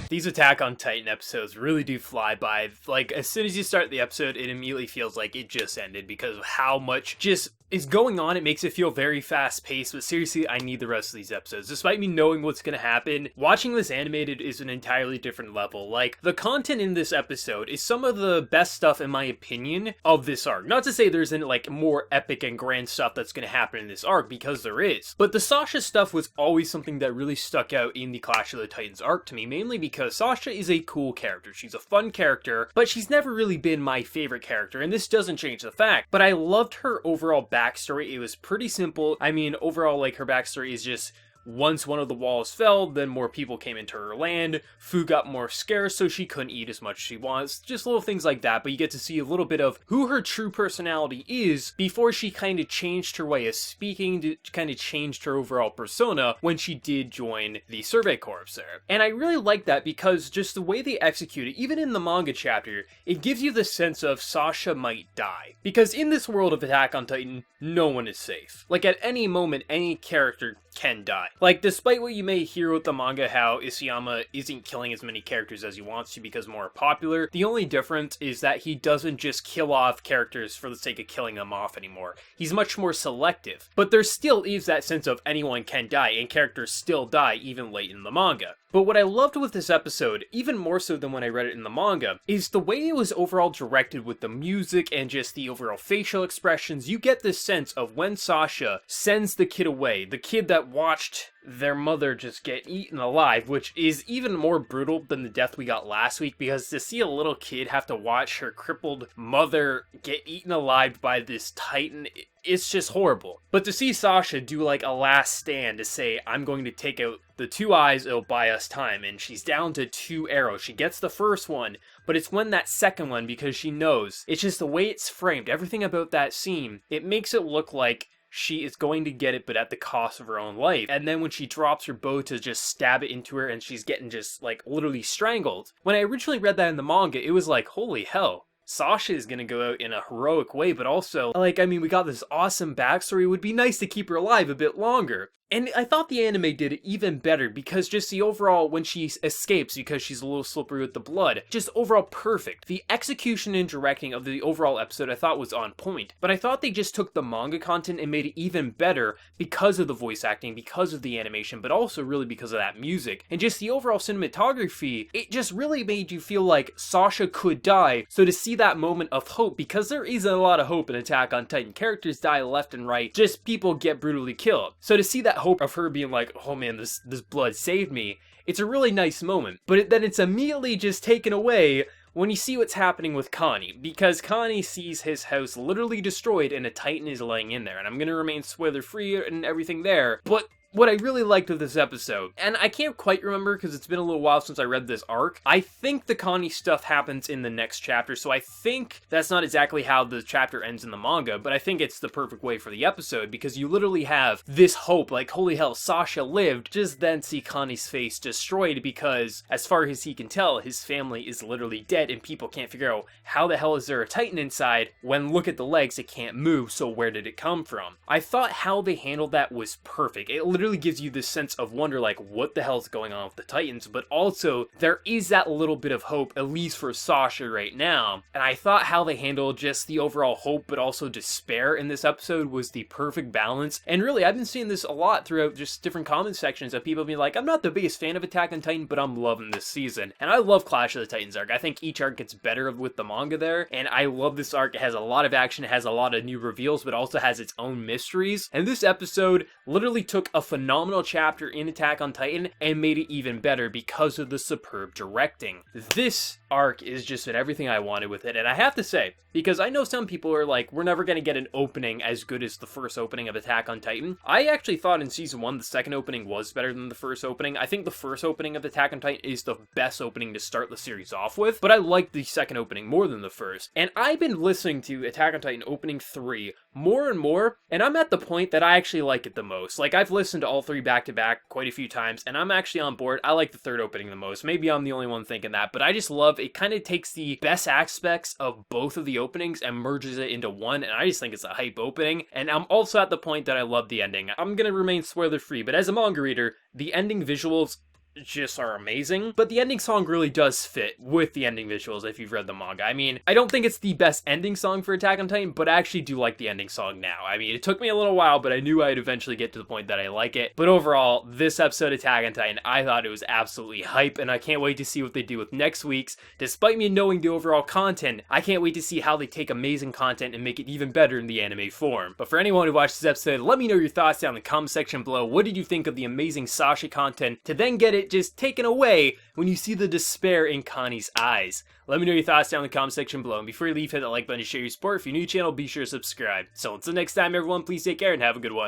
These Attack on Titan episodes really do fly by. Like, as soon as you start the episode, it immediately feels like it just ended because of how much just is going on. It makes it feel very fast paced, but seriously, I need the rest of these episodes. Despite me knowing what's gonna happen, watching this animated is an entirely different level. Like, the content in this episode is some of the best stuff, in my opinion, of this arc. Not to say there isn't, like, more epic and grand stuff that's gonna happen in this arc, because there is. But the Sasha stuff was always something that really stuck out in the Clash of the Titans arc to me, mainly because Sasha is a cool character. She's a fun character, but she's never really been my favorite character, and this doesn't change the fact. But I loved her overall backstory. It was pretty simple. I mean, overall, like, her backstory is just, once one of the walls fell, then more people came into her land, food got more scarce, so she couldn't eat as much as she wants, just little things like that, but you get to see a little bit of who her true personality is before she kind of changed her way of speaking, kind of changed her overall persona when she did join the Survey Corps there. And I really like that because just the way they execute it, even in the manga chapter, it gives you the sense of Sasha might die. Because in this world of Attack on Titan, no one is safe. Like, at any moment, any character can die. Like, despite what you may hear with the manga, how Isayama isn't killing as many characters as he wants to because more popular, the only difference is that he doesn't just kill off characters for the sake of killing them off anymore. He's much more selective. But there still is that sense of anyone can die, and characters still die even late in the manga. But what I loved with this episode, even more so than when I read it in the manga, is the way it was overall directed with the music and just the overall facial expressions. You get this sense of when Sasha sends the kid away, the kid that watched their mother just get eaten alive, which is even more brutal than the death we got last week, because to see a little kid have to watch her crippled mother get eaten alive by this titan, it's just horrible. But to see Sasha do like a last stand to say, I'm going to take out the 2 eyes, it'll buy us time, and she's down to 2 arrows. She gets the first one, but it's when that second one, because she knows, it's just the way it's framed, everything about that scene, it makes it look like she is going to get it, but at the cost of her own life. And then when she drops her bow to just stab it into her and she's getting just, like, literally strangled. When I originally read that in the manga, it was like, holy hell. Sasha is gonna go out in a heroic way, but also, like, I mean, we got this awesome backstory. It would be nice to keep her alive a bit longer. And I thought the anime did it even better, because just the overall, when she escapes because she's a little slippery with the blood, just overall perfect. The execution and directing of the overall episode I thought was on point, but I thought they just took the manga content and made it even better because of the voice acting, because of the animation, but also really because of that music. And just the overall cinematography, it just really made you feel like Sasha could die, so to see that moment of hope, because there isn't a lot of hope in Attack on Titan. Characters die left and right, just people get brutally killed. So to see that hope of her being like, oh man, this blood saved me, it's a really nice moment. But then it's immediately just taken away when you see what's happening with Connie, because Connie sees his house literally destroyed and a Titan is laying in there, and I'm gonna remain spoiler free and everything there, but what I really liked with this episode, and I can't quite remember because it's been a little while since I read this arc, I think the Connie stuff happens in the next chapter, so I think that's not exactly how the chapter ends in the manga, but I think it's the perfect way for the episode, because you literally have this hope, like, holy hell, Sasha lived, just then see Connie's face destroyed, because, as far as he can tell, his family is literally dead, and people can't figure out how the hell is there a Titan inside, when look at the legs, it can't move, so where did it come from? I thought how they handled that was perfect. It literally gives you this sense of wonder, like, what the hell's going on with the Titans, but also there is that little bit of hope, at least for Sasha right now. And I thought how they handled just the overall hope but also despair in this episode was the perfect balance. And really, I've been seeing this a lot throughout just different comment sections of people being like, I'm not the biggest fan of Attack on Titan, but I'm loving this season. And I love Clash of the Titans arc. I think each arc gets better with the manga there, and I love this arc. It has a lot of action, it has a lot of new reveals, but also has its own mysteries. And this episode literally took a phenomenal chapter in Attack on Titan and made it even better because of the superb directing. This arc is just everything I wanted with it, and I have to say, because I know some people are like, we're never going to get an opening as good as the first opening of Attack on Titan. I actually thought in season 1 the second opening was better than the first opening. I think the first opening of Attack on Titan is the best opening to start the series off with, but I like the second opening more than the first. And I've been listening to Attack on Titan opening 3 more and more, and I'm at the point that I actually like it the most. Like, I've listened to all 3 back-to-back quite a few times, and I'm actually on board. I like the third opening the most. Maybe I'm the only one thinking that, but I just love, it kind of takes the best aspects of both of the openings and merges it into one, and I just think it's a hype opening. And I'm also at the point that I love the ending. I'm gonna remain spoiler-free, but as a manga reader, the ending visuals just are amazing, but the ending song really does fit with the ending visuals if you've read the manga. I mean, I don't think it's the best ending song for Attack on Titan, but I actually do like the ending song now. I mean, it took me a little while, but I knew I'd eventually get to the point that I like it. But overall, this episode of Attack on Titan, I thought it was absolutely hype, and I can't wait to see what they do with next week's. Despite me knowing the overall content, I can't wait to see how they take amazing content and make it even better in the anime form. But for anyone who watched this episode, let me know your thoughts down in the comment section below. What did you think of the amazing Sasha content to then get it just taken away when you see the despair in Connie's eyes? Let me know your thoughts down in the comment section below, and before you leave, hit that like button to show your support. If you're new to the channel, be sure to subscribe. So until next time, everyone, please take care and have a good one.